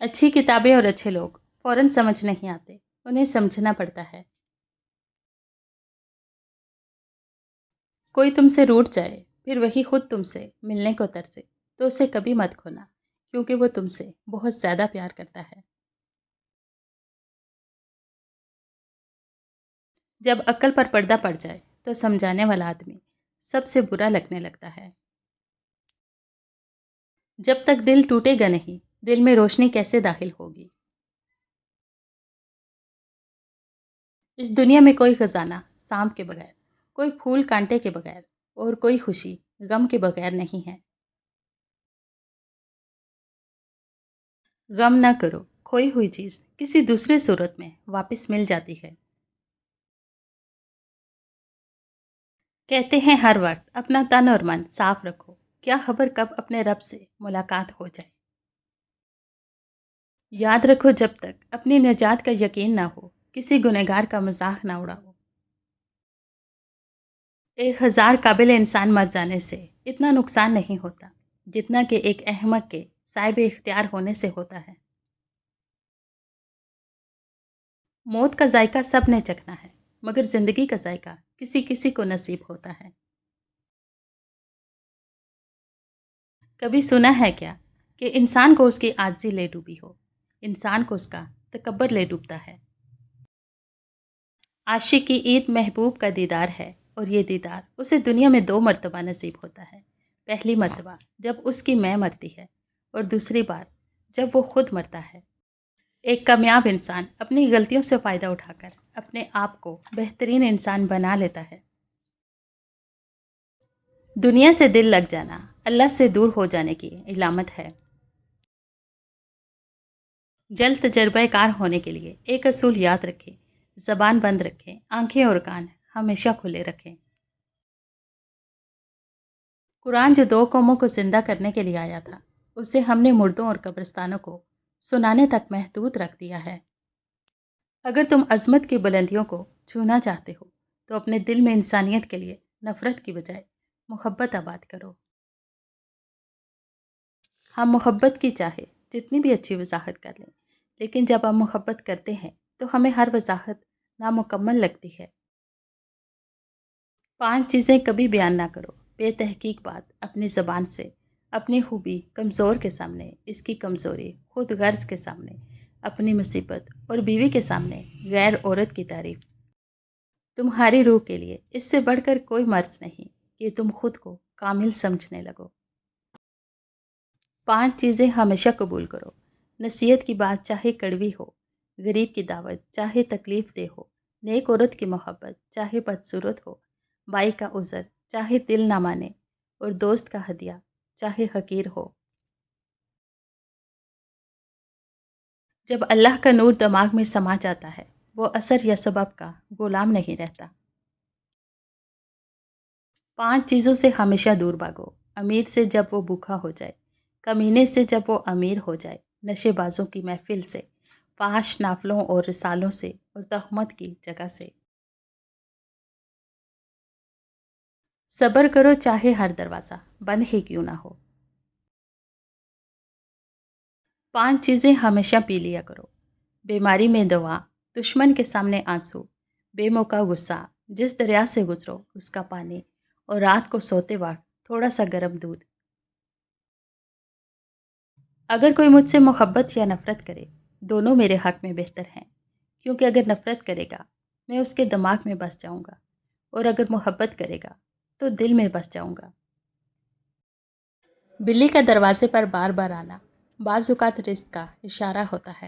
اچھی کتابیں اور اچھے لوگ فوراً سمجھ نہیں آتے، انہیں سمجھنا پڑتا ہے۔ کوئی تم سے روٹھ جائے پھر وہی خود تم سے ملنے کو ترسے تو اسے کبھی مت کھونا، کیونکہ وہ تم سے بہت زیادہ پیار کرتا ہے۔ جب عقل پر پردہ پڑ جائے تو سمجھانے والا آدمی سب سے برا لگنے لگتا ہے۔ جب تک دل ٹوٹے گا نہیں، دل میں روشنی کیسے داخل ہوگی؟ اس دنیا میں کوئی خزانہ سانپ کے بغیر، کوئی پھول کانٹے کے بغیر، اور کوئی خوشی غم کے بغیر نہیں ہے۔ غم نہ کرو، کھوئی ہوئی چیز کسی دوسرے صورت میں واپس مل جاتی ہے۔ کہتے ہیں ہر وقت اپنا تن اور من صاف رکھو، کیا خبر کب اپنے رب سے ملاقات ہو جائے۔ یاد رکھو جب تک اپنی نجات کا یقین نہ ہو، کسی گنہگار کا مذاق نہ اڑاؤ۔ 1000 قابل انسان مر جانے سے اتنا نقصان نہیں ہوتا جتنا کہ ایک احمق کے صاحب اختیار ہونے سے ہوتا ہے۔ موت کا ذائقہ سب نے چکھنا ہے، مگر زندگی کا ذائقہ کسی کسی کو نصیب ہوتا ہے۔ کبھی سنا ہے کیا کہ انسان کو اس کی عاجزی لے ڈوبی ہو، انسان کو اس کا تکبر لے ڈوبتا ہے۔ عاشق کی عید محبوب کا دیدار ہے، اور یہ دیدار اسے دنیا میں 2 مرتبہ نصیب ہوتا ہے۔ پہلی مرتبہ جب اس کی میں مرتی ہے، اور دوسری بار جب وہ خود مرتا ہے۔ ایک کامیاب انسان اپنی غلطیوں سے فائدہ اٹھا کر اپنے آپ کو بہترین انسان بنا لیتا ہے۔ دنیا سے دل لگ جانا اللہ سے دور ہو جانے کی علامت ہے۔ جلد تجربہ کار ہونے کے لیے ایک اصول یاد رکھیں، زبان بند رکھیں، آنکھیں اور کان ہمیشہ کھلے رکھیں۔ قرآن جو 2 قوموں کو زندہ کرنے کے لیے آیا تھا، اسے ہم نے مردوں اور قبرستانوں کو سنانے تک محدود رکھ دیا ہے۔ اگر تم عظمت کی بلندیوں کو چھونا چاہتے ہو تو اپنے دل میں انسانیت کے لیے نفرت کی بجائے محبت آباد کرو۔ ہم محبت کی چاہے جتنی بھی اچھی وضاحت کر لیں، لیکن جب ہم محبت کرتے ہیں تو ہمیں ہر وضاحت نامکمل لگتی ہے۔ 5 چیزیں کبھی بیان نہ کرو بے تحقیق بات اپنی زبان سے، اپنی خوبی کمزور کے سامنے، اس کی کمزوری خود غرض کے سامنے، اپنی مصیبت اور بیوی کے سامنے غیر عورت کی تعریف۔ تمہاری روح کے لیے اس سے بڑھ کر کوئی مرض نہیں کہ تم خود کو کامل سمجھنے لگو۔ 5 چیزیں ہمیشہ قبول کرو، نصیحت کی بات چاہے کڑوی ہو، غریب کی دعوت چاہے تکلیف دہ ہو، نیک عورت کی محبت چاہے بدصورت ہو، بائی کا عذر چاہے دل نہ مانے، اور دوست کا ہدیہ چاہے حقیر ہو۔ جب اللہ کا نور دماغ میں سما جاتا ہے، وہ اثر یا سبب کا غلام نہیں رہتا۔ 5 چیزوں سے ہمیشہ دور بھاگو، امیر سے جب وہ بھوکا ہو جائے، کمینے سے جب وہ امیر ہو جائے، نشے بازوں کی محفل سے، فحش نافلوں اور رسالوں سے، اور تہمت کی جگہ سے۔ صبر کرو چاہے ہر دروازہ بند ہی کیوں نہ ہو۔ 5 چیزیں ہمیشہ پی لیا کرو، بیماری میں دوا، دشمن کے سامنے آنسو، بے موقع غصہ، جس دریا سے گزرو اس کا پانی، اور رات کو سوتے وقت تھوڑا سا گرم دودھ۔ اگر کوئی مجھ سے محبت یا نفرت کرے، دونوں میرے حق میں بہتر ہیں، کیونکہ اگر نفرت کرے گا میں اس کے دماغ میں بس جاؤں گا، اور اگر محبت کرے گا تو دل میں بس جاؤں گا۔ بلی کا دروازے پر بار بار آنا بعض اوقات رزق کا اشارہ ہوتا ہے۔